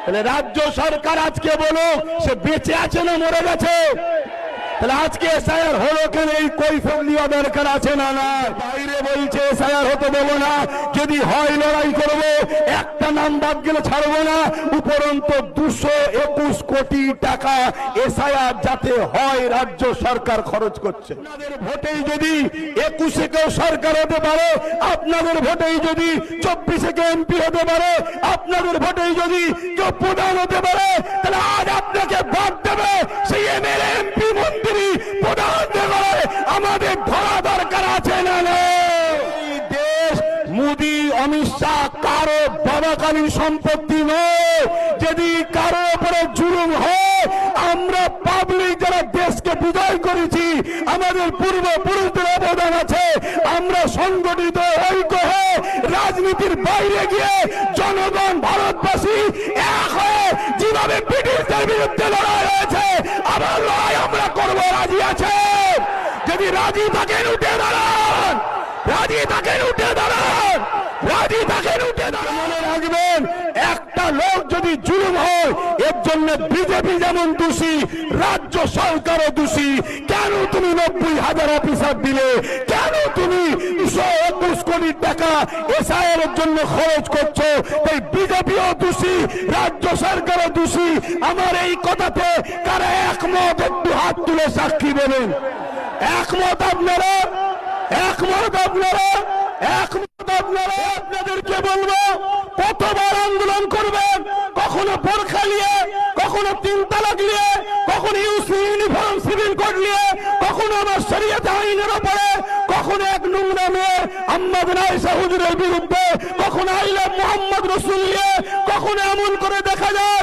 তাহলে রাজ্য সরকার আজকে বলুক সে বেঁচে আছে না মরে গেছে? তাহলে আজকে এসআইআর হলো কেন, এই কৈফিয়ত দেওয়া দরকার আছে না? না, বাইরে বলছে এসআইআর হতে দেবো না, যদি হয় লড়াই করব, একটা নাম বাদ গেলে ছাড়বো না। উপরন্ত 221 কোটি টাকা এসআইআর যাতে হয় রাজ্য সরকার খরচ করছে। আপনাদের ভোটেই যদি 21-এ কেউ সরকার হতে পারে, আপনাদের ভোটেই যদি 24-এ কেউ এমপি হতে পারে, আপনাদের ভোটেই যদি কেউ প্রধান হতে পারে, তাহলে আজ আপনাকে ভোট দেবে সেই এমএলএ এমপি মন্ত্রী প্রধান দেবে আমাদের ধরা দরকার আছে না? এই দেশ মোদি অমিত শাহ কারো বাবাকালীন সম্পত্তি নয়। যদি কারো উপরে জুলুম হয়, আমরা পাবলিক যারা দেশকে বিজয় করেছি, আমাদের পূর্বপুরুষদের অবদান আছে, আমরা সংগঠিত ঐক্য হয়ে রাজনীতির বাইরে গিয়ে জনগণ ভারতবাসী এক হয়ে যেভাবে ব্রিটিশদের বিরুদ্ধে লড়াই হয়েছে, আবার লড়াই আমরা করবো। রাজি আছে? যদি রাজি থাকেন উঠে দাঁড়ান, রাজি থাকেন উঠে দাঁড়ান, রাজি থাকেন উঠে দাঁড়ান। মনে রাখবেন, একটা লোক যদি জুলুম হয়, এর জন্য বিজেপি যেমন দোষী, রাজ্য সরকারও দোষী। কেন তুমি 90,000 অফিসার দিলে? কেন তুমি 221 কোটি টাকা এসআইআর এর জন্য খরচ করছো? তাই বিজেপিও দোষী, রাজ্য সরকারও দোষী। আমার এই কথাতে কারা একমত একটু হাত তুলে সাক্ষী দেবেন? একমত আপনারা? একমত আপনারা? একমত আপনারা? আপনাদেরকে বলবো, কতবার আন্দোলন করবেন? কখনো বোরখা নিয়ে, কখনো 3 তালাক নিয়ে, কখনো ইউনিফর্ম সিভিল কোড নিয়ে, কখনো আমার শরীয়ত আইনের উপরে, কখনো এক নোংরা মেয়ে আম্মাদ আয়েশা হুজুরের বিরুদ্ধে, কখনো আইলা মুহাম্মদ রাসূল নিয়ে, কখনো এমন করে দেখা যায়